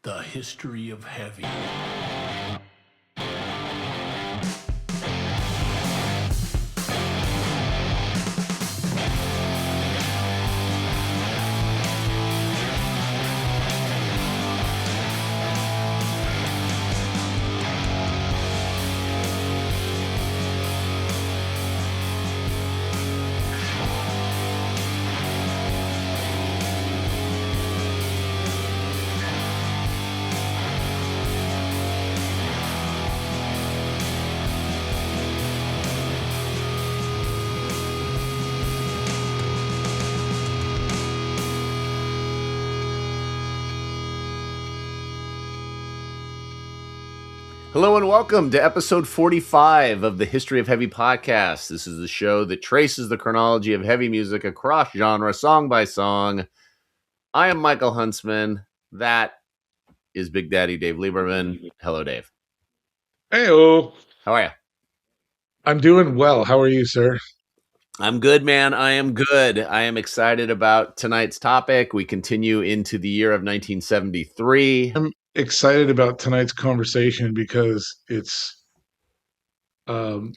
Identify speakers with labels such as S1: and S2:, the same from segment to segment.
S1: The history of heavy.
S2: Hello and welcome to episode 45 of the History of Heavy podcast. This is the show that traces the chronology of heavy music across genre, song by song. I am Michael Huntsman. That is Big Daddy Dave Lieberman. Hello, Dave.
S3: Hey-o.
S2: How are you?
S3: I'm doing well. How are you, sir?
S2: I'm good, man. I am good. I am excited about tonight's topic. We continue into the year of 1973.
S3: I'm excited about tonight's conversation because it's hard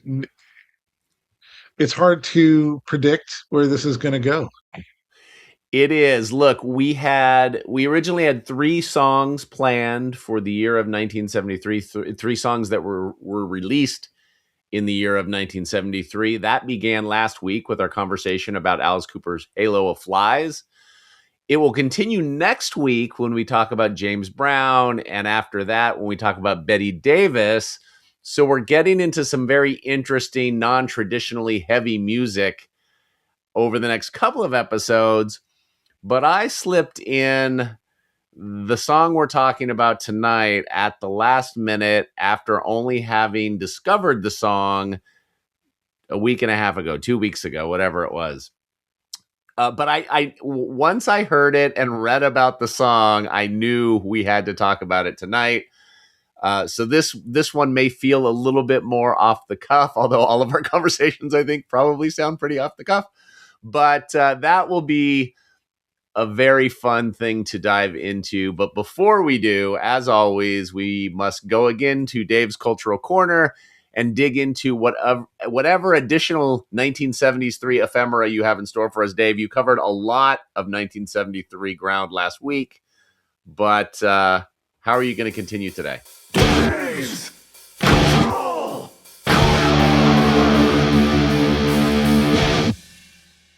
S3: to predict where this is going to go.
S2: It is. Look, we originally had 3 songs planned for the year of 1973, 3 songs that were released in the year of 1973. That began last week with our conversation about Alice Cooper's Halo of Flies. It will continue next week when we talk about James Brown, and after that when we talk about Betty Davis. So we're getting into some very interesting, non-traditionally heavy music over the next couple of episodes. But I slipped in the song we're talking about tonight at the last minute after only having discovered the song a week and a half ago, 2 weeks ago, whatever it was. But I once I heard it and read about the song, I knew we had to talk about it tonight. So this one may feel a little bit more off the cuff, although all of our conversations, I think, probably sound pretty off the cuff. But that will be a very fun thing to dive into. But before we do, as always, we must go again to Dave's Cultural Corner and dig into whatever additional 1973 ephemera you have in store for us, Dave. You covered a lot of 1973 ground last week, but how are you going to continue today?
S1: Dave's Control!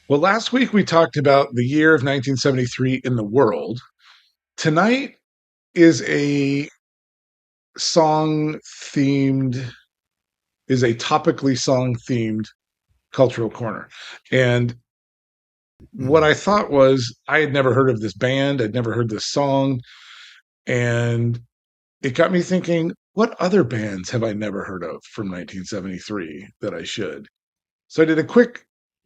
S3: Well, last week we talked about the year of 1973 in the world. Tonight is a topically song-themed cultural corner. And what I thought was, I had never heard of this band. I'd never heard this song. And it got me thinking, what other bands have I never heard of from 1973 that I should? So I did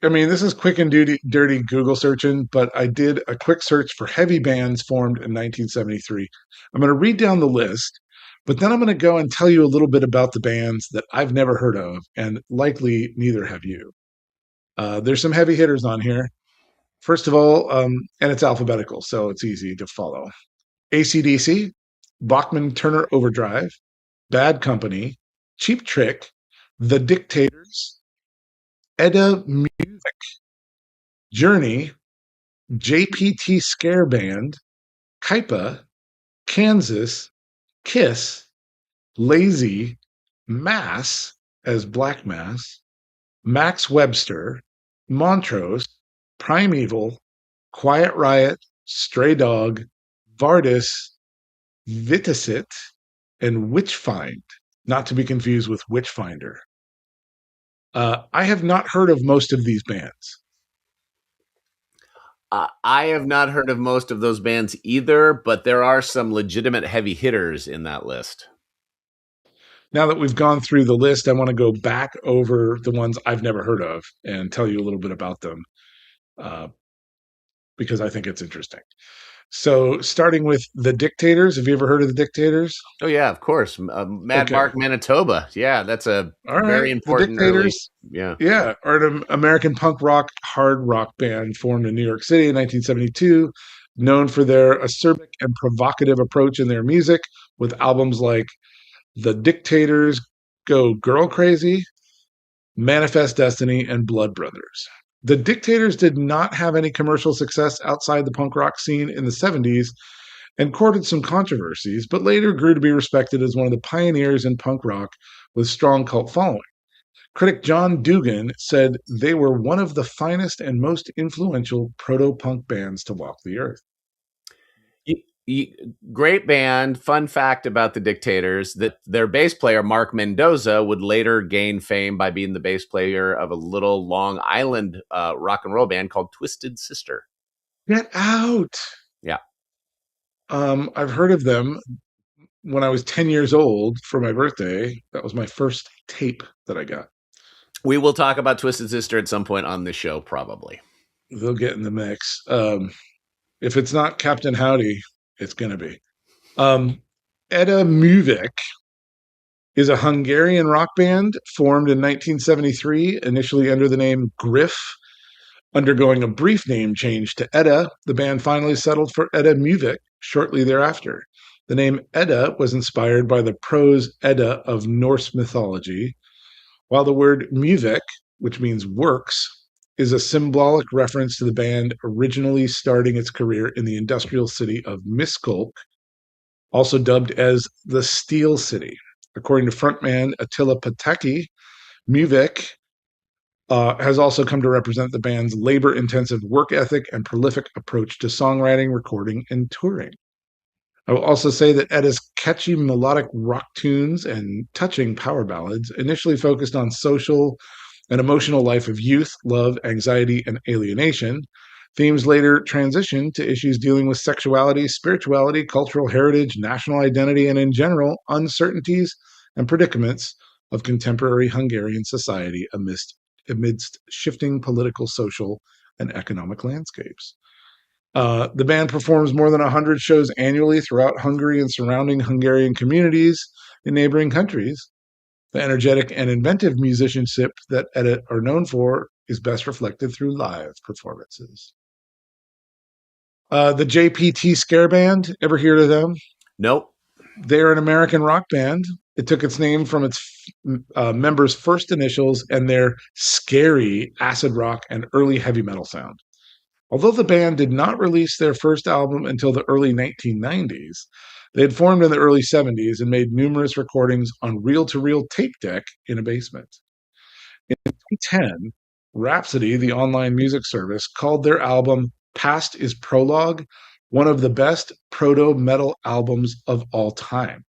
S3: this is quick and dirty Google searching, but I did a quick search for heavy bands formed in 1973. I'm going to read down the list, but then I'm going to go and tell you a little bit about the bands that I've never heard of, and likely neither have you. There's some heavy hitters on here. First of all, and it's alphabetical, so it's easy to follow. AC/DC, Bachman Turner Overdrive, Bad Company, Cheap Trick, The Dictators, Edda Music, Journey, JPT Scare Band, Kaipa, Kansas, Kiss, Lazy, Mass as Black Mass, Max Webster, Montrose, Primeval, Quiet Riot, Stray Dog, Vardis, Vitasit, and Witchfind, not to be confused with Witchfinder. I have not heard of most of these bands.
S2: I have not heard of most of those bands either, but there are some legitimate heavy hitters in that list.
S3: Now that we've gone through the list, I want to go back over the ones I've never heard of and tell you a little bit about them, because I think it's interesting. So starting with The Dictators. Have you ever heard of The Dictators?
S2: Oh, yeah, of course. Mad Mark, Manitoba. Yeah, that's a very important early...
S3: Yeah, are an American punk rock, hard rock band formed in New York City in 1972. known for their acerbic and provocative approach in their music, with albums like The Dictators Go Girl Crazy, Manifest Destiny, and Blood Brothers. The Dictators did not have any commercial success outside the punk rock scene in the 70s and courted some controversies, but later grew to be respected as one of the pioneers in punk rock with strong cult following. Critic John Dugan said they were one of the finest and most influential proto-punk bands to walk the earth.
S2: Great band. Fun fact about the Dictators, that their bass player, Mark Mendoza, would later gain fame by being the bass player of a little Long Island rock and roll band called Twisted Sister.
S3: Get out!
S2: Yeah.
S3: I've heard of them when I was 10 years old for my birthday. That was my first tape that I got.
S2: We will talk about Twisted Sister at some point on the show, probably.
S3: They'll get in the mix. If it's not Captain Howdy, it's going to be. Edda Művek is a Hungarian rock band formed in 1973, initially under the name Griff. Undergoing a brief name change to Edda, the band finally settled for Edda Művek shortly thereafter. The name Edda was inspired by the prose Edda of Norse mythology, while the word Művek, which means works, is a symbolic reference to the band originally starting its career in the industrial city of Miskolc, also dubbed as the Steel City. According to frontman Attila Pataki, Művek has also come to represent the band's labor-intensive work ethic and prolific approach to songwriting, recording, and touring. I will also say that Edda's catchy melodic rock tunes and touching power ballads initially focused on social and emotional life of youth, love, anxiety, and alienation. Themes later transitioned to issues dealing with sexuality, spirituality, cultural heritage, national identity, and in general, uncertainties and predicaments of contemporary Hungarian society amidst shifting political, social, and economic landscapes. The band performs more than 100 shows annually throughout Hungary and surrounding Hungarian communities in neighboring countries. The energetic and inventive musicianship that Edda are known for is best reflected through live performances. The JPT Scare Band, ever hear of them?
S2: Nope.
S3: They're an American rock band. It took its name from its members' first initials and their scary acid rock and early heavy metal sound. Although the band did not release their first album until the early 1990s, they had formed in the early 70s and made numerous recordings on reel-to-reel tape deck in a basement. In 2010, Rhapsody, the online music service, called their album Past is Prologue one of the best proto-metal albums of all time.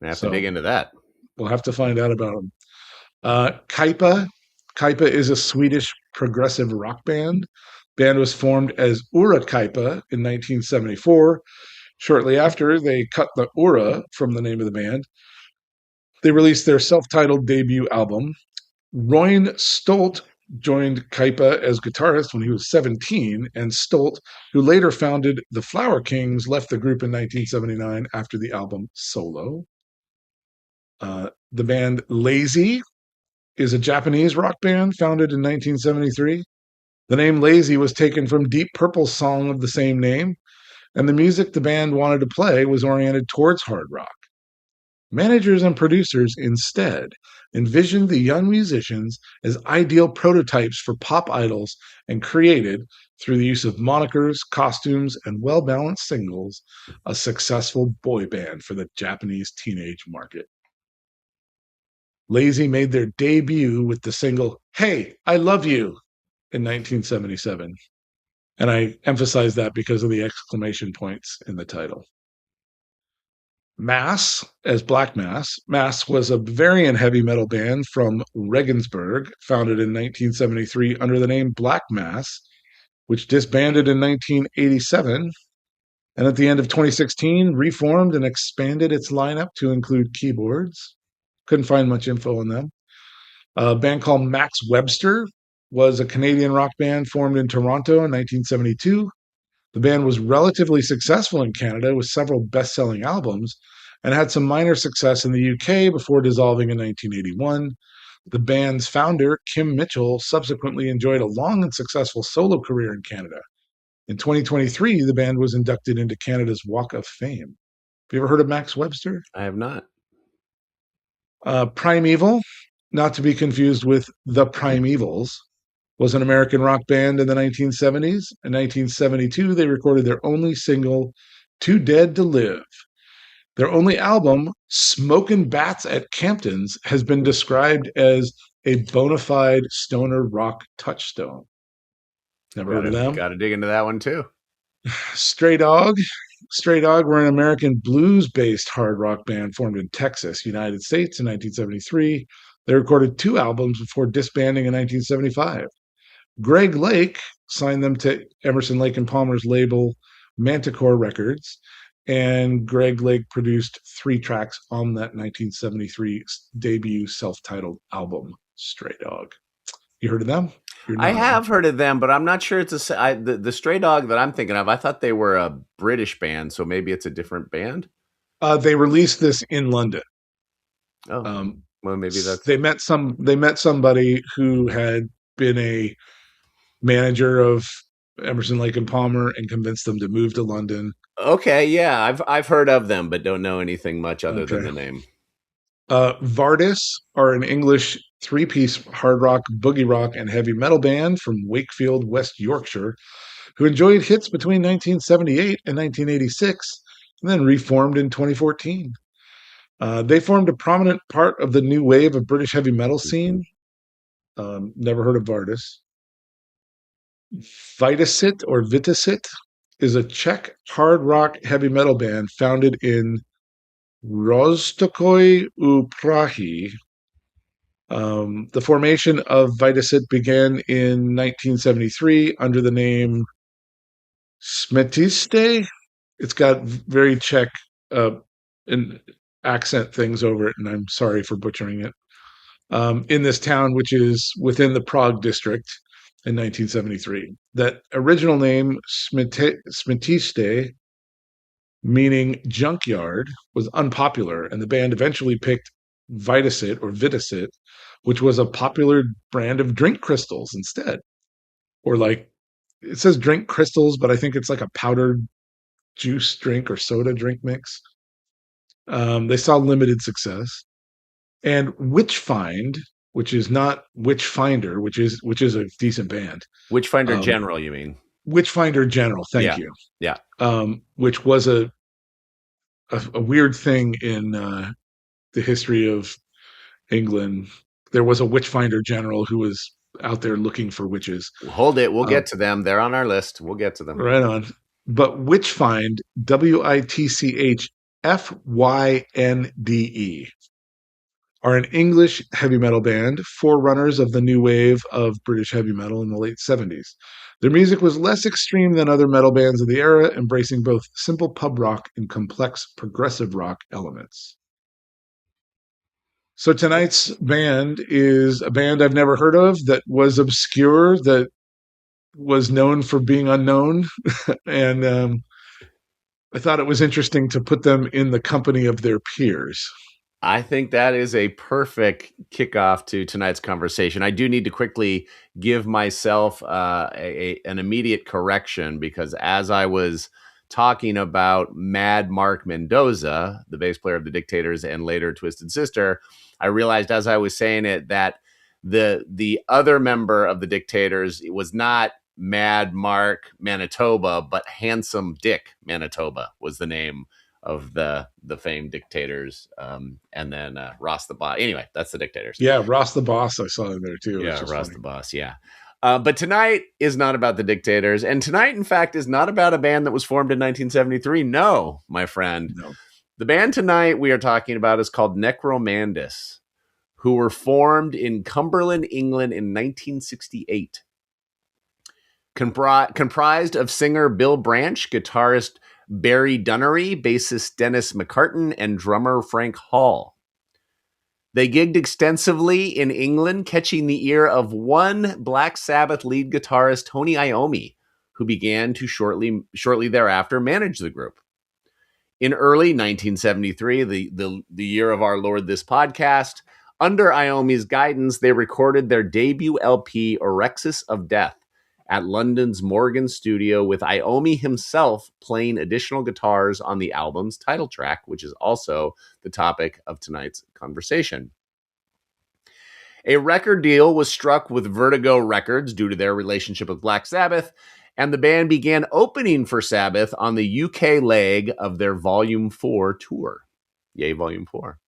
S2: I have to dig into that.
S3: We'll have to find out about them. Kaipa. Kaipa is a Swedish progressive rock band. Band was formed as Ura Kaipa in 1974. Shortly after, they cut the Ura from the name of the band. They released their self-titled debut album. Royn Stolt joined Kaipa as guitarist when he was 17, and Stolt, who later founded the Flower Kings, left the group in 1979 after the album Solo. The band Lazy is a Japanese rock band founded in 1973. The name Lazy was taken from Deep Purple's song of the same name, and the music the band wanted to play was oriented towards hard rock. Managers and producers instead envisioned the young musicians as ideal prototypes for pop idols and created, through the use of monikers, costumes, and well-balanced singles, a successful boy band for the Japanese teenage market. Lazy made their debut with the single Hey, I Love You in 1977. And I emphasize that because of the exclamation points in the title. Mass, as Black Mass. Mass was a Bavarian heavy metal band from Regensburg, founded in 1973 under the name Black Mass, which disbanded in 1987, and at the end of 2016 reformed and expanded its lineup to include keyboards. Couldn't find much info on them. A band called Max Webster was a Canadian rock band formed in Toronto in 1972. The band was relatively successful in Canada with several best-selling albums and had some minor success in the UK before dissolving in 1981. The band's founder, Kim Mitchell, subsequently enjoyed a long and successful solo career in Canada. In 2023, the band was inducted into Canada's Walk of Fame. Have you ever heard of Max Webster?
S2: I have not.
S3: Primeval, not to be confused with the Primevals, was an American rock band in the 1970s. In 1972, they recorded their only single, Too Dead to Live. Their only album, Smokin' Bats at Campton's, has been described as a bona fide stoner rock touchstone. Never heard of them.
S2: Got to dig into that one too.
S3: Stray Dog. Stray Dog were an American blues-based hard rock band formed in Texas, United States in 1973. They recorded 2 albums before disbanding in 1975. Greg Lake signed them to Emerson, Lake and Palmer's label Manticore Records, and Greg Lake produced 3 tracks on that 1973 debut self-titled album, Stray Dog. You heard of them?
S2: I have heard of them, but I'm not sure it's the Stray Dog that I'm thinking of. I thought they were a British band, so maybe it's a different band.
S3: They released this in London.
S2: Oh, well, maybe that's
S3: they met somebody who had been a manager of Emerson, Lake and Palmer and convinced them to move to London.
S2: Okay, yeah, I've heard of them, but don't know anything much other than the name.
S3: Vardis are an English 3-piece hard rock, boogie rock, and heavy metal band from Wakefield, West Yorkshire, who enjoyed hits between 1978 and 1986, and then reformed in 2014. They formed a prominent part of the new wave of British heavy metal scene. Never heard of Vardis. Vitasit or Vitasit is a Czech hard rock heavy metal band founded in Roztokoy u Prahy. The formation of Vitasit began in 1973 under the name Smetiste. It's got very Czech accent things over it, and I'm sorry for butchering it. In this town, which is within the Prague district in 1973. That original name, Smetiste, meaning junkyard, was unpopular, and the band eventually picked Vitasit, which was a popular brand of drink crystals instead. Or like, it says drink crystals, but I think it's like a powdered juice drink or soda drink mix. They saw limited success. And Witchfind, which is not Witchfinder, which is a decent band.
S2: Witchfinder General, you mean?
S3: Witchfinder General, thank you.
S2: Yeah.
S3: Which was a weird thing in the history of England. There was a Witchfinder General who was out there looking for witches.
S2: Hold it. We'll get to them. They're on our list. We'll get to them.
S3: Right on. But Witchfind, Witchfynde, are an English heavy metal band, forerunners of the new wave of British heavy metal in the late 70s. Their music was less extreme than other metal bands of the era, embracing both simple pub rock and complex progressive rock elements. So tonight's band is a band I've never heard of, that was obscure, that was known for being unknown. And I thought it was interesting to put them in the company of their peers.
S2: I think that is a perfect kickoff to tonight's conversation. I do need to quickly give myself an immediate correction, because as I was talking about Mad Mark Mendoza, the bass player of the Dictators and later Twisted Sister, I realized as I was saying it that the other member of the Dictators was not Mad Mark Manitoba, but Handsome Dick Manitoba was the name of the famed Dictators, and then Ross the Boss. Anyway, that's the Dictators.
S3: Yeah, Ross the Boss, I saw in there too.
S2: Yeah, Ross the Boss, yeah. But tonight is not about the Dictators, and tonight, in fact, is not about a band that was formed in 1973. No, my friend.
S3: No.
S2: The band tonight we are talking about is called Necromandus, who were formed in Cumberland, England in 1968. Comprised of singer Bill Branch, guitarist Barry Dunnery, bassist Dennis McCartan, and drummer Frank Hall. They gigged extensively in England, catching the ear of one Black Sabbath lead guitarist, Tony Iommi, who began to shortly thereafter manage the group. In early 1973, the year of our Lord this podcast, under Iommi's guidance, they recorded their debut LP, Orexis of Death, at London's Morgan studio, with Iommi himself playing additional guitars on the album's title track, which is also the topic of tonight's conversation. A record deal was struck with Vertigo Records due to their relationship with Black Sabbath, and the band began opening for Sabbath on the UK leg of their Volume 4 tour. Yay, Volume 4.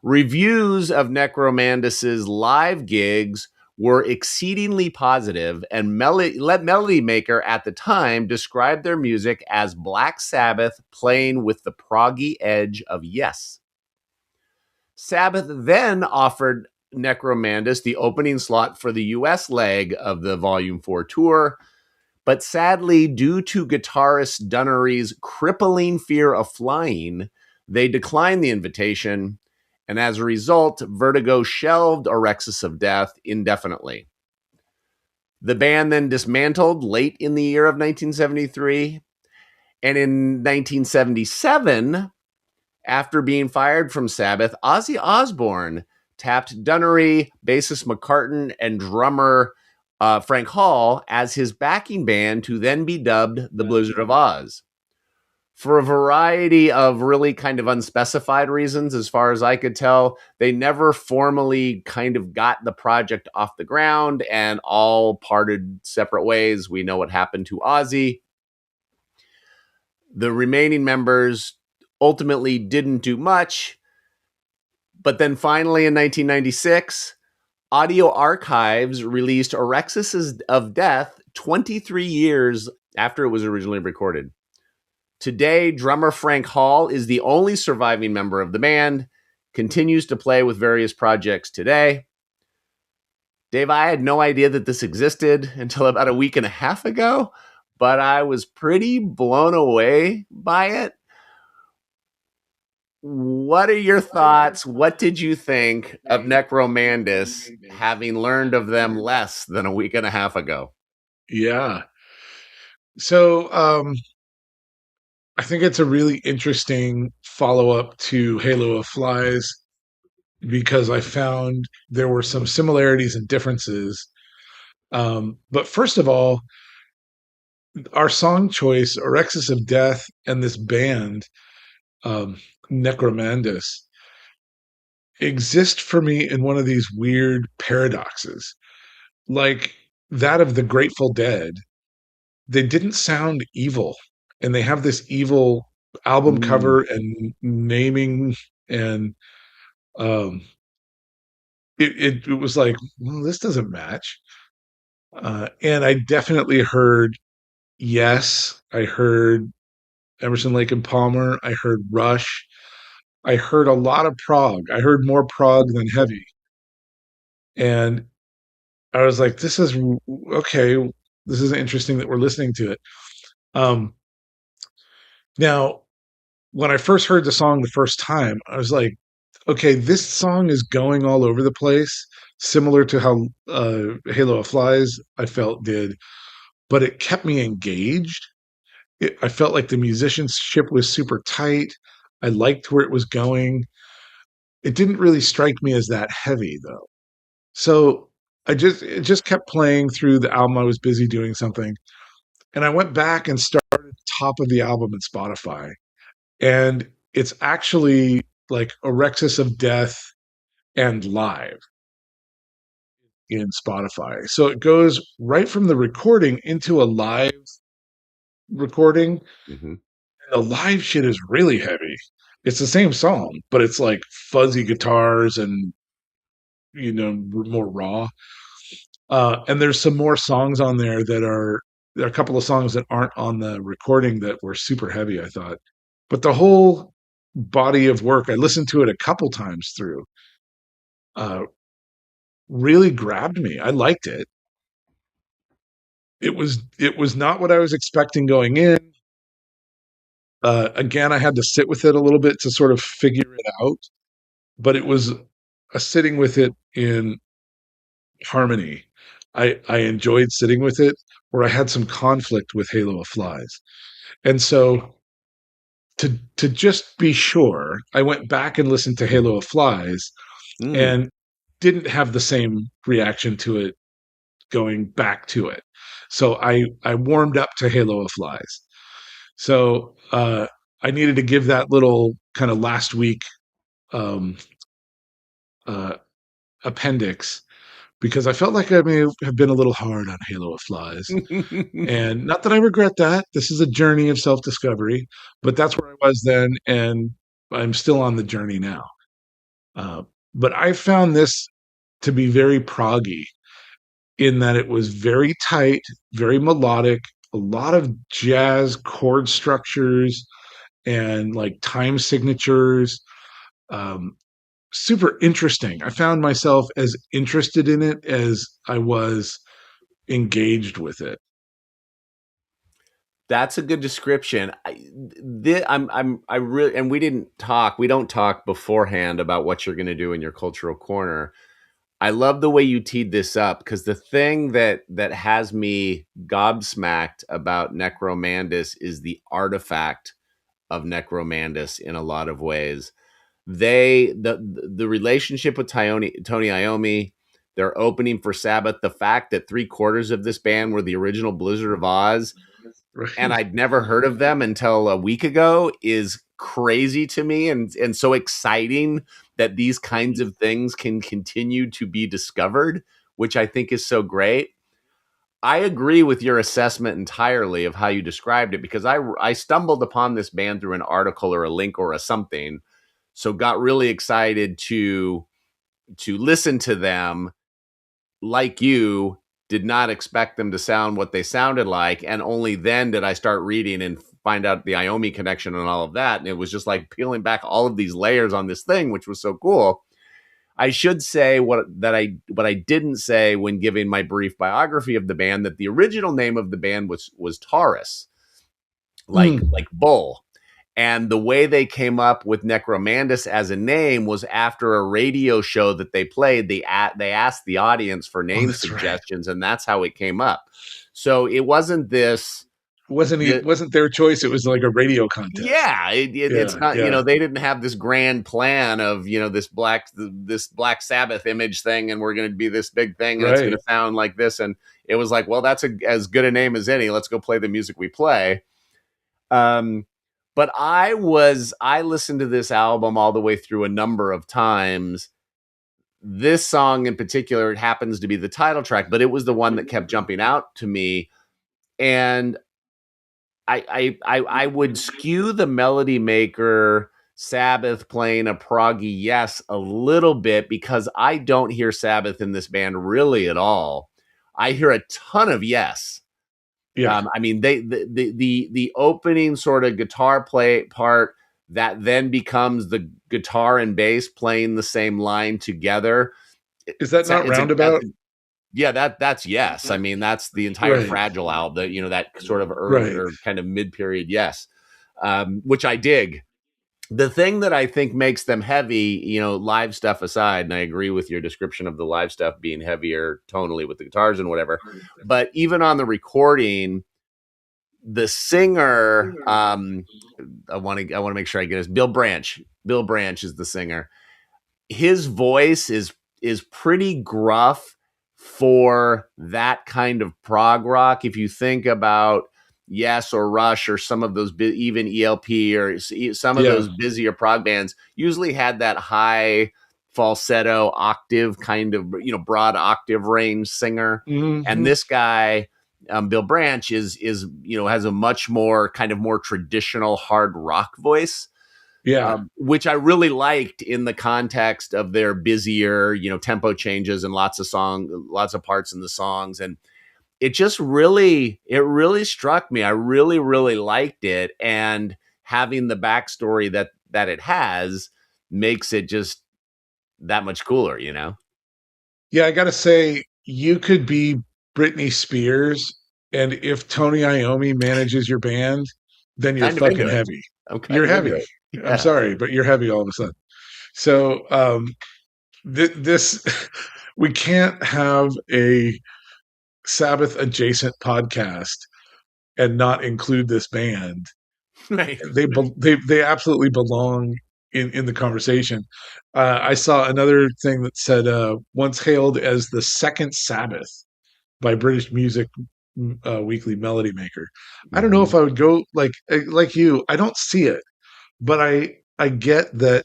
S2: Reviews of Necromandus's live gigs were exceedingly positive, and Melody Maker at the time described their music as Black Sabbath playing with the proggy edge of Yes. Sabbath then offered Necromandus the opening slot for the US leg of the Volume 4 tour, but sadly, due to guitarist Dunnery's crippling fear of flying, they declined the invitation, and as a result, Vertigo shelved Orexis of Death indefinitely. The band then dismantled late in the year of 1973, and in 1977, after being fired from Sabbath, Ozzy Osbourne tapped Dunnery, bassist McCartan, and drummer Frank Hall as his backing band to then be dubbed the Blizzard of Oz. For a variety of really kind of unspecified reasons, as far as I could tell, they never formally kind of got the project off the ground and all parted separate ways. We know what happened to Ozzy. The remaining members ultimately didn't do much. But then finally in 1996, Audio Archives released Orexis of Death 23 years after it was originally recorded. Today, drummer Frank Hall is the only surviving member of the band, continues to play with various projects today. Dave, I had no idea that this existed until about a week and a half ago, but I was pretty blown away by it. What are your thoughts? What did you think of Necromandus, having learned of them less than a week and a half ago?
S3: Yeah. So I think it's a really interesting follow-up to Halo of Flies, because I found there were some similarities and differences. But first of all, our song choice, Orexis of Death, and this band, Necromandus, exist for me in one of these weird paradoxes. Like that of the Grateful Dead, they didn't sound evil, and they have this evil album cover and naming, and um, it was like, well, this doesn't match. And I definitely heard Yes, I heard Emerson, Lake and Palmer, I heard Rush, I heard a lot of prog. I heard more prog than heavy, and I was like, this is okay. This is interesting that we're listening to it. Um, Now, when I first heard the song the first time, I was like, okay, this song is going all over the place, similar to how Halo of Flies I felt did, but it kept me engaged. I felt like the musicianship was super tight. I liked where it was going. It didn't really strike me as that heavy though. So it just kept playing through the album. I was busy doing something, and I went back and started top of the album in Spotify. And it's actually like Orexis of Death and live in Spotify. So it goes right from the recording into a live recording.
S2: Mm-hmm.
S3: And the live shit is really heavy. It's the same song, but it's like fuzzy guitars and, more raw. And there's some more songs on there there are a couple of songs that aren't on the recording that were super heavy, I thought. But the whole body of work, I listened to it a couple times through, uh, really grabbed me. I liked it. It was not what I was expecting going in. Again, I had to sit with it a little bit to sort of figure it out, but it was a sitting with it in harmony. I enjoyed sitting with it, where I had some conflict with Halo of Flies. And so to just be sure, I went back and listened to Halo of Flies and didn't have the same reaction to it going back to it. So I warmed up to Halo of Flies. So I needed to give that little kind of last week um, uh, appendix because I felt like I may have been a little hard on Halo of Flies. And not that I regret that. This is a journey of self discovery, but that's where I was then. And I'm still on the journey now. Uh, but I found this to be very proggy in that it was very tight, very melodic, a lot of jazz chord structures and like time signatures. Um, Super interesting. I found myself as interested in it as I was engaged with it.
S2: That's a good description. I really, and we don't talk beforehand about what you're going to do in your cultural corner. I love the way you teed this up because the thing that has me gobsmacked about Necromandus is the artifact of Necromandus in a lot of ways. The relationship with Tony Iommi, their opening for Sabbath, the fact that 3/4 of this band were the original Blizzard of Oz, and
S3: Right.
S2: I'd never heard of them until a week ago is crazy to me and so exciting that these kinds of things can continue to be discovered, which I think is so great. I agree with your assessment entirely of how you described it because I stumbled upon this band through an article or a link or a something, so got really excited to listen to them. Like you, did not expect them to sound what they sounded like, and only then did I start reading and find out the Iommi connection and all of that, and it was just like peeling back all of these layers on this thing, which was so cool. I should say what I didn't say when giving my brief biography of the band, that the original name of the band was Taurus, like bull. And the way they came up with Necromandus as a name was after a radio show that they played. They asked the audience for
S3: Oh,
S2: name
S3: that's right.
S2: suggestions, and that's how it came up. So it wasn't this.
S3: Wasn't their choice. It was like a radio contest.
S2: Yeah, it's
S3: Yeah,
S2: not.
S3: yeah.
S2: They didn't have this grand plan of this Black Sabbath image thing, and we're going to be this big thing, and it's going
S3: Right.
S2: to sound like this. And it was like, well, that's as good a name as any. Let's go play the music we play. Um, but I listened to this album all the way through a number of times. This song in particular, it happens to be the title track, but it was the one that kept jumping out to me. And I would skew the Melody Maker Sabbath playing a proggy yes a little bit because I don't hear Sabbath in this band really at all. I hear a ton of yes.
S3: Yeah.
S2: I mean, the opening sort of guitar play part that then becomes the guitar and bass playing the same line together.
S3: Is that not
S2: That's
S3: roundabout?
S2: yeah, that's yes. I mean, that's the entire
S3: Right.
S2: Fragile album. That sort of early
S3: Right.
S2: or kind of mid period yes, which I dig. The thing that I think makes them heavy, live stuff aside, and I agree with your description of the live stuff being heavier tonally with the guitars and whatever, but even on the recording, the singer, I want to make sure I get this. Bill Branch. Bill Branch is the singer. His voice is pretty gruff for that kind of prog rock. If you think about Yes or Rush or some of those, even ELP or some of
S3: Yeah.
S2: those busier prog bands, usually had that high falsetto octave kind of broad octave range singer. And
S3: Hmm.
S2: this guy, Bill Branch, is has a much more kind of more traditional hard rock voice,
S3: Yeah.
S2: which I really liked in the context of their busier, tempo changes and lots of parts in the songs. And it really struck me. I really, really liked it. And having the backstory that it has makes it just that much cooler,
S3: Yeah. I got to say, you could be Britney Spears, and if Tony Iommi manages your band, then you're
S2: Kind of into
S3: fucking
S2: it.
S3: heavy.
S2: I'm kind
S3: You're
S2: of into
S3: heavy.
S2: it.
S3: I'm
S2: Yeah.
S3: sorry, but you're heavy all of a sudden. So this we can't have a Sabbath adjacent podcast and not include this band.
S2: Right.
S3: They absolutely belong in the conversation. I saw another thing that said once hailed as the second Sabbath by British music weekly melody maker. I don't know
S2: Hmm.
S3: if I would go like you. I don't see it, but I get that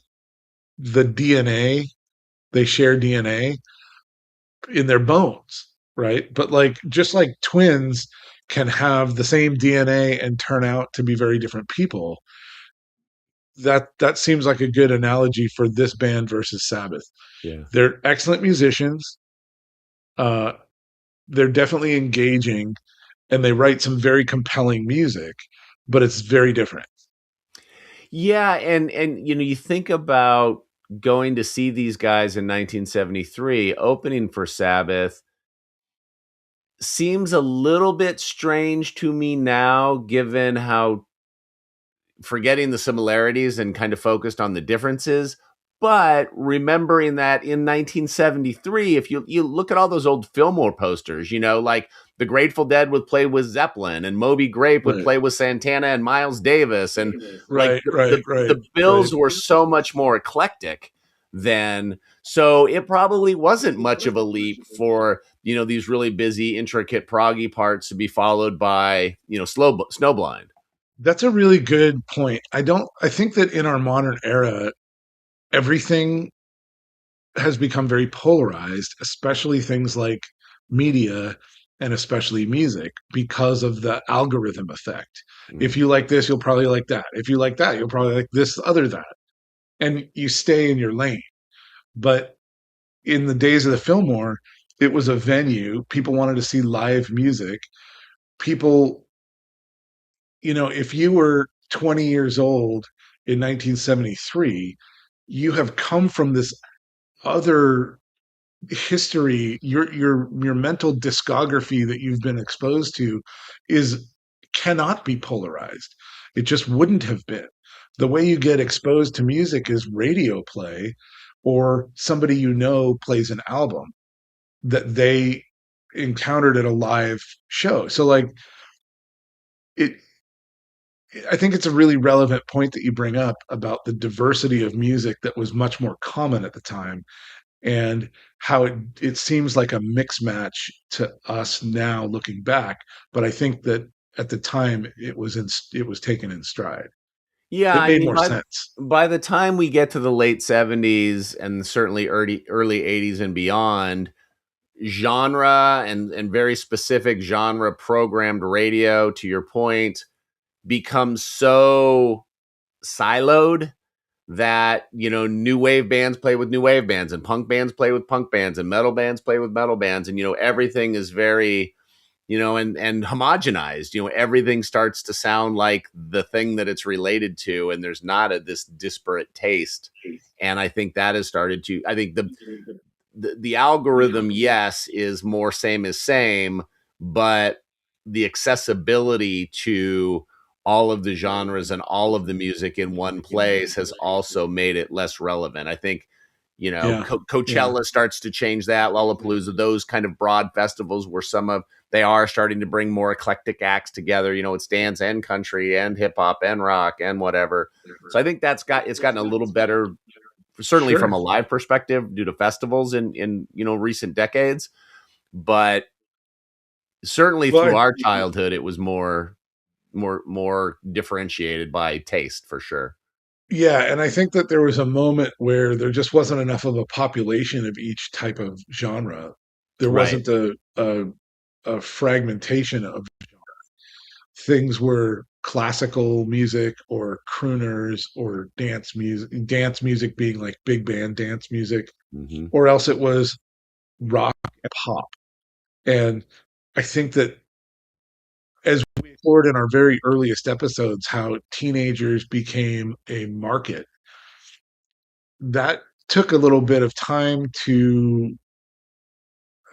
S3: the DNA, they share DNA in their bones, right? But like just like twins can have the same DNA and turn out to be very different people, that seems like a good analogy for this band versus Sabbath.
S2: Yeah.
S3: They're excellent musicians. Uh, they're definitely engaging, and they write some very compelling music, but it's very different.
S2: Yeah, and you think about going to see these guys in 1973 opening for Sabbath seems a little bit strange to me now given how forgetting the similarities and kind of focused on the differences. But remembering that in 1973, if you look at all those old Fillmore posters, like the Grateful Dead would play with Zeppelin and Moby Grape would
S3: Right,
S2: play with Santana and Miles Davis. And like
S3: right, right, right,
S2: the
S3: right.
S2: bills were so much more eclectic then. So it probably wasn't much of a leap for, these really busy, intricate proggy parts to be followed by, Snowblind.
S3: That's a really good point. I think that in our modern era, everything has become very polarized, especially things like media and especially music because of the algorithm effect. If
S2: Mm.
S3: you like this, you'll probably like that. If you like that, you'll probably like this other that. And you stay in your lane. But in the days of the Fillmore, it was a venue. People wanted to see live music. People, if you were 20 years old in 1973, you have come from this other history. Your mental discography that you've been exposed to is cannot be polarized. It just wouldn't have been. The way you get exposed to music is radio play, or somebody plays an album that they encountered at a live show. So like it I think it's a really relevant point that you bring up about the diversity of music that was much more common at the time, and how it seems like a mix match to us now looking back. But I think that at the time it was taken in stride.
S2: Yeah,
S3: It
S2: I
S3: made
S2: mean,
S3: more sense.
S2: by the time we get to the late 70s and certainly early 80s and beyond, genre and very specific genre programmed radio, to your point, becomes so siloed that new wave bands play with new wave bands and punk bands play with punk bands and metal bands play with metal bands, and everything is very and homogenized. Everything starts to sound like the thing that it's related to, and there's not this disparate taste. And I think that has started to. I think the algorithm, yes, is more same as same, but the accessibility to all of the genres and all of the music in one place has also made it less relevant. I think,
S3: Yeah, yeah,
S2: Coachella starts to change that. Lollapalooza, those kind of broad festivals where they are starting to bring more eclectic acts together. It's dance and country and hip hop and rock and whatever. So I think it's gotten a little better, certainly from
S3: sure.
S2: a live perspective due to festivals in recent decades, but certainly
S3: Well,
S2: through our childhood it was more differentiated by taste for sure.
S3: yeah, and I think that there was a moment where there just wasn't enough of a population of each type of genre. There
S2: Right.
S3: wasn't a fragmentation of things were classical music or crooners or dance music being like big band dance music,
S2: Hmm.
S3: or else it was rock and pop. And I think that as we explored in our very earliest episodes, how teenagers became a market, that took a little bit of time to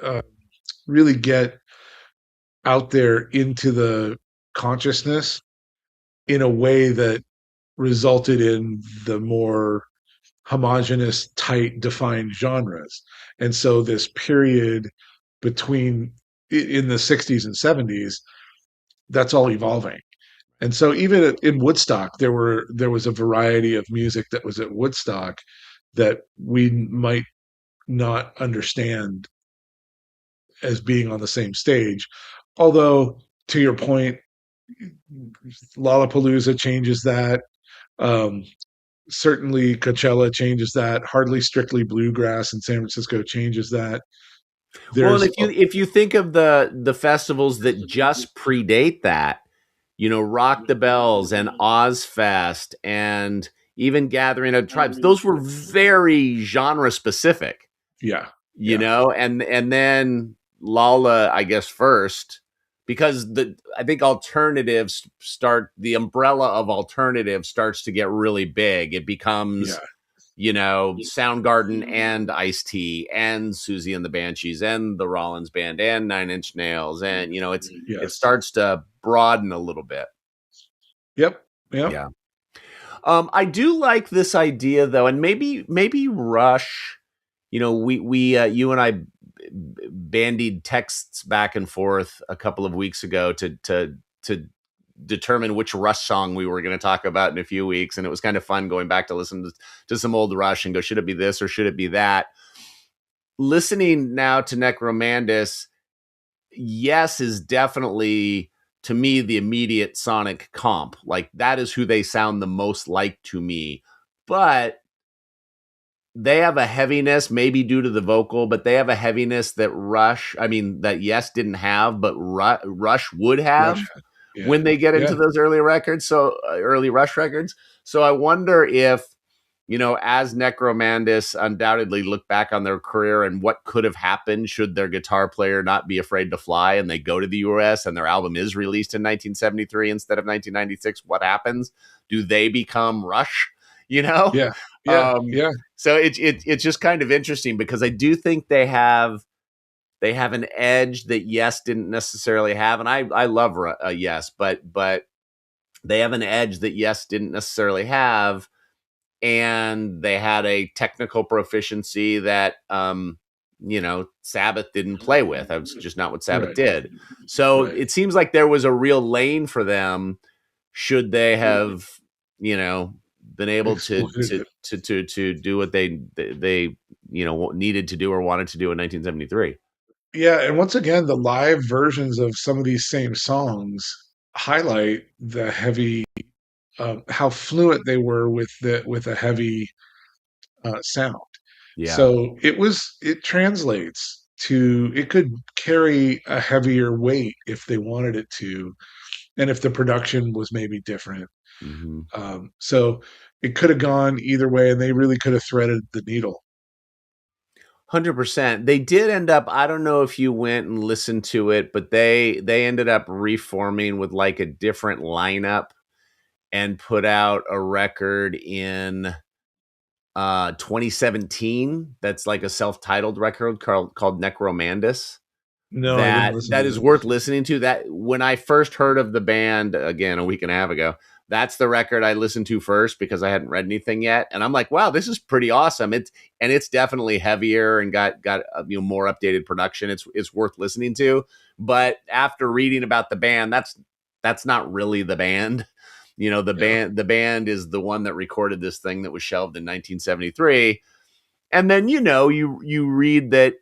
S3: uh, really get out there into the consciousness in a way that resulted in the more homogenous, tight, defined genres. And so this period between in the 60s and 70s, that's all evolving. And so even in Woodstock, there was a variety of music that was at Woodstock that we might not understand as being on the same stage, Although, to your point, Lollapalooza changes that. Um, Certainly, Coachella changes that. Hardly Strictly Bluegrass in San Francisco changes that.
S2: Well, and
S3: There's
S2: if you think of the festivals that just predate that, Rock the Bells and Ozfest and even Gathering of Tribes, those were very genre specific,
S3: yeah, yeah,
S2: and then Lala, I guess, first, because I think alternatives the umbrella of alternative starts to get really big. It becomes,
S3: yeah,
S2: Soundgarden and Ice-T and Susie and the Banshees and the Rollins Band and Nine Inch Nails, and it
S3: yes,
S2: starts to broaden a little bit.
S3: yep, yep.
S2: Yeah. I do like this idea though, and maybe Rush. We you and I bandied texts back and forth a couple of weeks ago to determine which Rush song we were going to talk about in a few weeks, and it was kind of fun going back to listen to some old Rush and go, should it be this or should it be that? Listening now to Necromandus, Yes is definitely, to me, the immediate sonic comp. Like, that is who they sound the most like to me. But they have a heaviness, maybe due to the vocal, but they have a heaviness that Yes didn't have, but Rush would have
S3: Rush, yeah,
S2: when they get into
S3: yeah.
S2: those early records. So early Rush records. So I wonder if, as Necromandus undoubtedly look back on their career and what could have happened should their guitar player not be afraid to fly and they go to the US and their album is released in 1973 instead of 1996, what happens? Do they become Rush?
S3: Yeah, yeah, yeah,
S2: So it's just kind of interesting because I do think they have an edge that Yes didn't necessarily have, and I love Yes, but they have an edge that Yes didn't necessarily have, and they had a technical proficiency that Sabbath didn't play with. That's just not what Sabbath
S3: right,
S2: did. So
S3: right.
S2: it seems like there was a real lane for them should they have been able to
S3: Exploited
S2: to
S3: it.
S2: to do what they needed to do or wanted to do in 1973.
S3: Yeah, and once again, the live versions of some of these same songs highlight the heavy, how fluent they were with a heavy sound.
S2: Yeah.
S3: So it translates to, it could carry a heavier weight if they wanted it to, and if the production was maybe different.
S2: Mm-hmm.
S3: So it could have gone either way, and they really could have threaded the needle.
S2: 100%. They did end up, I don't know if you went and listened to it, but they ended up reforming with like a different lineup and put out a record in 2017 that's like a self-titled record called Necromandus.
S3: No, I didn't listen
S2: That
S3: to
S2: is
S3: that.
S2: worth listening to. That when I first heard of the band, again a week and a half ago, that's the record I listened to first because I hadn't read anything yet, and I'm like, wow, this is pretty awesome. It's definitely heavier and got more updated production. It's worth listening to. But after reading about the band, that's not really the band.
S3: Yeah,
S2: The band is the one that recorded this thing that was shelved in 1973. And then you read that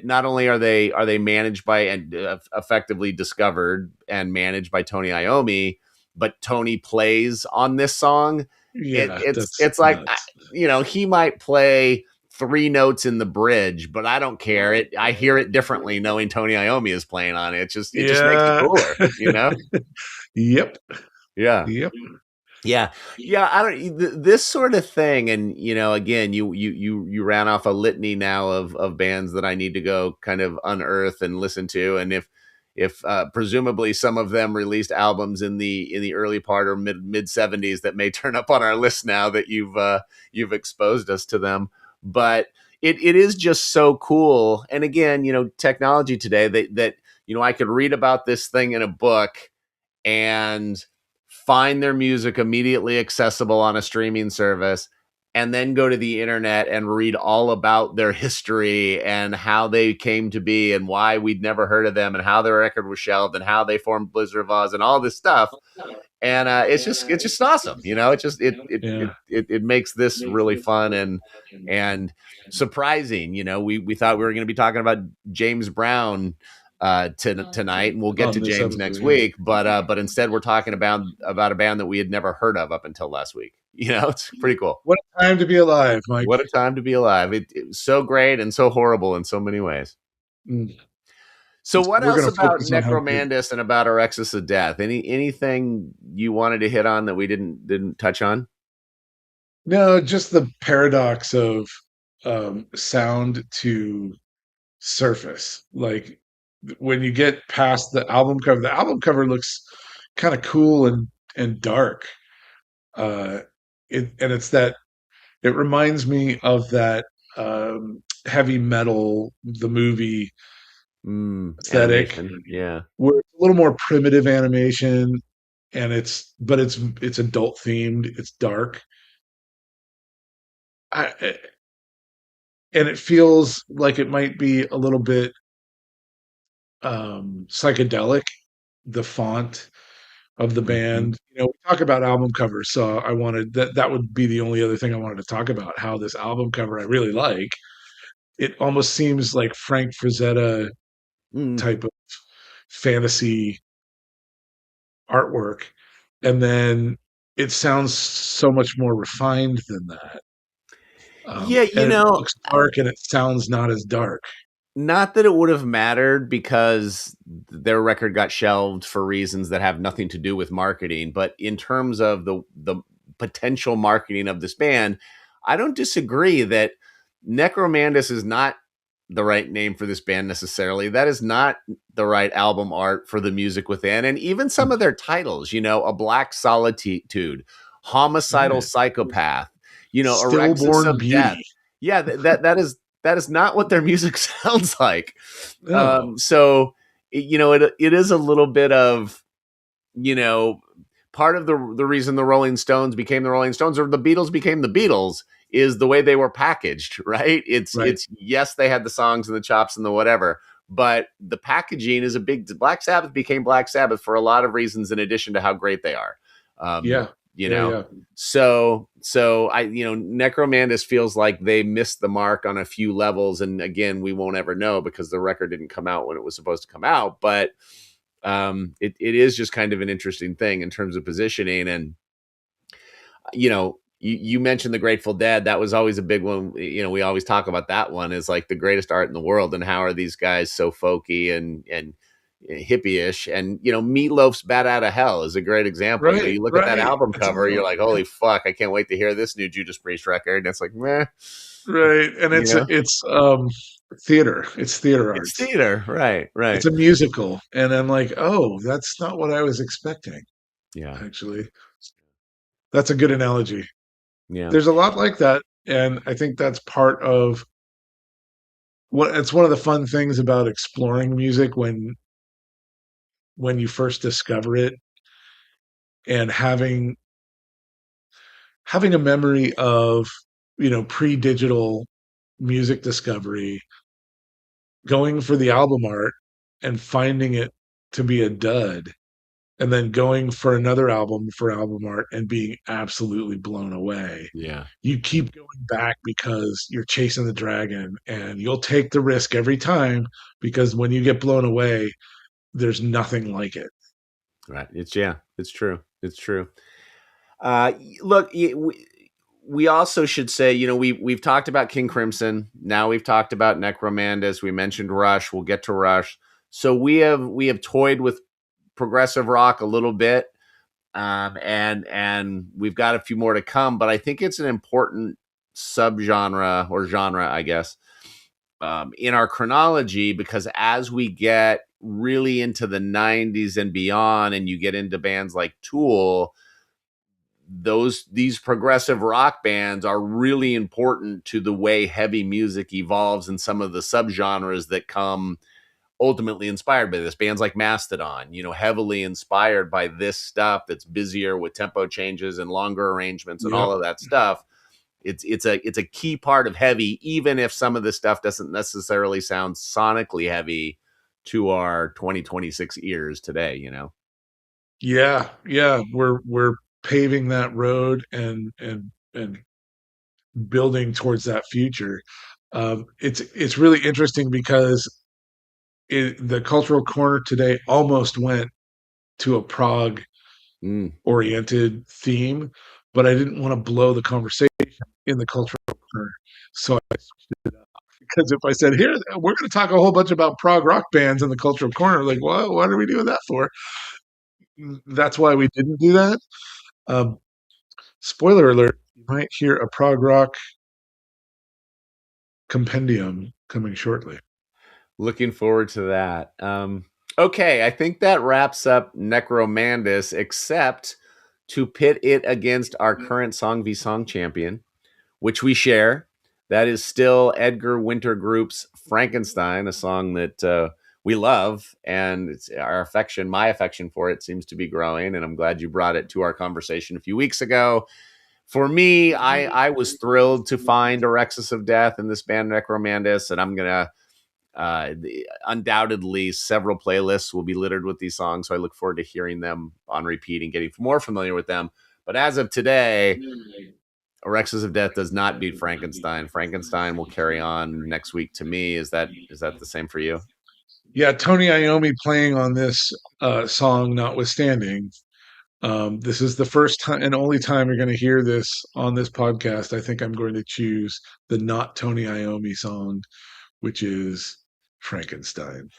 S2: not only are they managed by and effectively discovered and managed by Tony Iommi, but Tony plays on this song.
S3: yeah, that's
S2: It's like
S3: nuts.
S2: he might play 3 notes in the bridge, but I don't care. I hear it differently knowing Tony Iommi is playing on it. It just makes it
S3: Yeah.
S2: cooler,
S3: Yep,
S2: Yeah.
S3: yep.
S2: Yeah, yeah. I don't this sort of thing, and again, you ran off a litany now of bands that I need to go kind of unearth and listen to, and if presumably some of them released albums in the early part or mid 70s that may turn up on our list now that you've exposed us to them, but it is just so cool. And again, technology today that I could read about this thing in a book and find their music immediately accessible on a streaming service, and then go to the internet and read all about their history and how they came to be and why we'd never heard of them and how their record was shelved and how they formed Blizzard of Oz and all this stuff. And it's just awesome.
S3: Yeah,
S2: It makes this really fun and surprising. We thought we were going to be talking about James Brown tonight, and we'll get
S3: On
S2: to
S3: this
S2: James
S3: episode,
S2: next
S3: yeah.
S2: week. But instead, we're talking about a band that we had never heard of up until last week. You know, it's pretty cool.
S3: What a time to be alive, Mike.
S2: What a time to be alive! It was so great and so horrible in so many ways.
S3: Mm.
S2: So, what
S3: We're
S2: else
S3: going to
S2: about
S3: focus on how good.
S2: Necromandus and about Orexis of Death? Anything you wanted to hit on that we didn't touch on?
S3: No, just the paradox of sound to surface. Like when you get past the album cover looks kind of cool and dark. Uh, it's that it reminds me of that heavy metal, the movie aesthetic,
S2: Animation, yeah.
S3: where it's a little more primitive animation, and it's adult themed. It's dark. And it feels like it might be a little bit psychedelic, the font of the
S2: Mhm.
S3: band. You know, we talk about album covers, so I wanted that would be the only other thing I wanted to talk about, how this album cover I really like. It almost seems like Frank Frazetta
S2: Mm.
S3: type of fantasy artwork, and then it sounds so much more refined than that.
S2: Yeah,
S3: And it looks dark and it sounds not as dark.
S2: not that it would have mattered because their record got shelved for reasons that have nothing to do with marketing, but in terms of the potential marketing of this band, I don't disagree that Necromandus is not the right name for this band necessarily. That is not the right album art for the music within, and even some of their titles, you know, A Black Solitude, Homicidal
S3: Right.
S2: Psychopath, you know, Orexis
S3: Stillborn
S2: of Death.
S3: beauty.
S2: Yeah, that is not what their music sounds like.
S3: No.
S2: So you know, it is a little bit of, you know, part of the reason the Rolling Stones became the Rolling Stones or the Beatles became the Beatles is the way they were packaged, right?
S3: Right.
S2: It's yes, they had the songs and the chops and the whatever, but the packaging is a big. Black Sabbath became Black Sabbath for a lot of reasons, in addition to how great they are.
S3: Yeah.
S2: You
S3: Yeah.
S2: know,
S3: Yeah.
S2: so I, you know, Necromandus feels like they missed the mark on a few levels, and again, we won't ever know because the record didn't come out when it was supposed to come out, but it is just kind of an interesting thing in terms of positioning. And you know, you mentioned the Grateful Dead. That was always a big one. You know, we always talk about that one as like the greatest art in the world, and how are these guys so folky and hippie-ish. And you know, Meatloaf's Bat Out of Hell is a great example. You know,
S3: Right.
S2: you look at that
S3: Right.
S2: album
S3: That's
S2: cover,
S3: another
S2: you're
S3: one.
S2: like,
S3: Yeah.
S2: holy fuck, I can't wait to hear this new Judas Priest record. And it's like, meh,
S3: Right. And
S2: you know,
S3: it's theater. It's theater
S2: it's
S3: arts.
S2: theater, right,
S3: It's
S2: right,
S3: a musical. And I'm like, oh, that's not what I was expecting,
S2: yeah,
S3: actually. That's a good analogy.
S2: yeah,
S3: There's a lot like that. And I think that's part of what it's one of the fun things about exploring music when you first discover it, and having a memory of, you know, pre-digital music discovery, going for the album art and finding it to be a dud, and then going for another album for album art and being absolutely blown away.
S2: yeah.
S3: You keep going back because you're chasing the dragon, and you'll take the risk every time, because when you get blown away, there's nothing like it.
S2: Right. It's yeah. It's true. It's true. Look, we also should say, you know, we've talked about King Crimson. Now we've talked about Necromandus. We mentioned Rush. We'll get to Rush. So we have toyed with progressive rock a little bit, and we've got a few more to come. But I think it's an important subgenre or genre, I guess, in our chronology, because as we get really into the 90s and beyond, and you get into bands like Tool, these progressive rock bands are really important to the way heavy music evolves and some of the subgenres that come ultimately inspired by this. Bands like Mastodon, you know, heavily inspired by this stuff that's busier with tempo changes and longer arrangements and all
S3: Yep.
S2: of that stuff. It's a key part of heavy, even if some of this stuff doesn't necessarily sound sonically heavy to our 2026 ears today, you know.
S3: Yeah, yeah, we're paving that road and building towards that future. It's really interesting because the cultural corner today almost went to a prog oriented theme, but I didn't want to blow the conversation in the cultural corner. So I switched it up. Because if I said, here, we're going to talk a whole bunch about prog rock bands in the cultural corner, like, well, what are we doing that for? That's why we didn't do that. Spoiler alert, you might hear a prog rock compendium coming shortly.
S2: Looking forward to that. Okay, I think that wraps up Necromandus, except to pit it against our current Song v Song champion, which we share. That is still Edgar Winter Group's Frankenstein, a song that we love, and it's my affection for it seems to be growing, and I'm glad you brought it to our conversation a few weeks ago. For me, I was thrilled to find Orexis of Death in this band Necromandus, and I'm going to undoubtedly several playlists will be littered with these songs, so I look forward to hearing them on repeat and getting more familiar with them. But as of today, Orexis of Death does not beat Frankenstein. Frankenstein will carry on next week to me. Is that the same for you?
S3: Yeah, Tony Iommi playing on this song notwithstanding, this is the first time and only time you're going to hear this on this podcast. I think I'm going to choose the not Tony Iommi song, which is Frankenstein.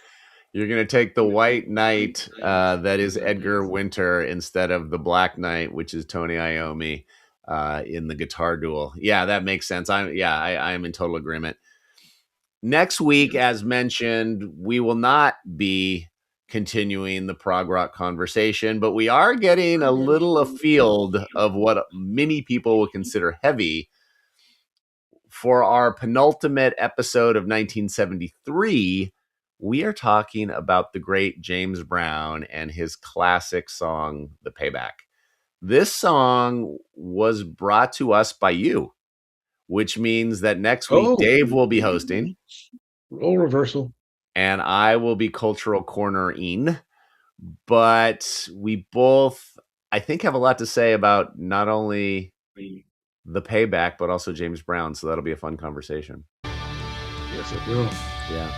S2: You're going to take the white knight that is Edgar Winter instead of the black knight, which is Tony Iommi in the guitar duel. Yeah, that makes sense. I am in total agreement. Next week, as mentioned, we will not be continuing the prog rock conversation, but we are getting a little afield of what many people would consider heavy. For our penultimate episode of 1973, we are talking about the great James Brown and his classic song, The Payback. This song was brought to us by you, which means that next week Dave will be hosting.
S3: Role reversal.
S2: And I will be cultural cornering. But we both, I think, have a lot to say about not only The Payback, but also James Brown. So that'll be a fun conversation.
S3: Yes, it will.
S2: Yeah.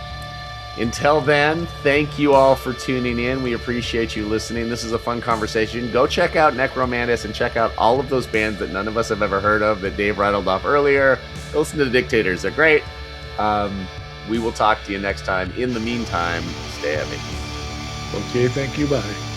S2: Until then, thank you all for tuning in. We appreciate you listening. This is a fun conversation. Go check out Necromandus and check out all of those bands that none of us have ever heard of that Dave rattled off earlier. Go listen to the Dictators. They're great. We will talk to you next time. In the meantime, stay heavy.
S3: Okay, thank you. Bye.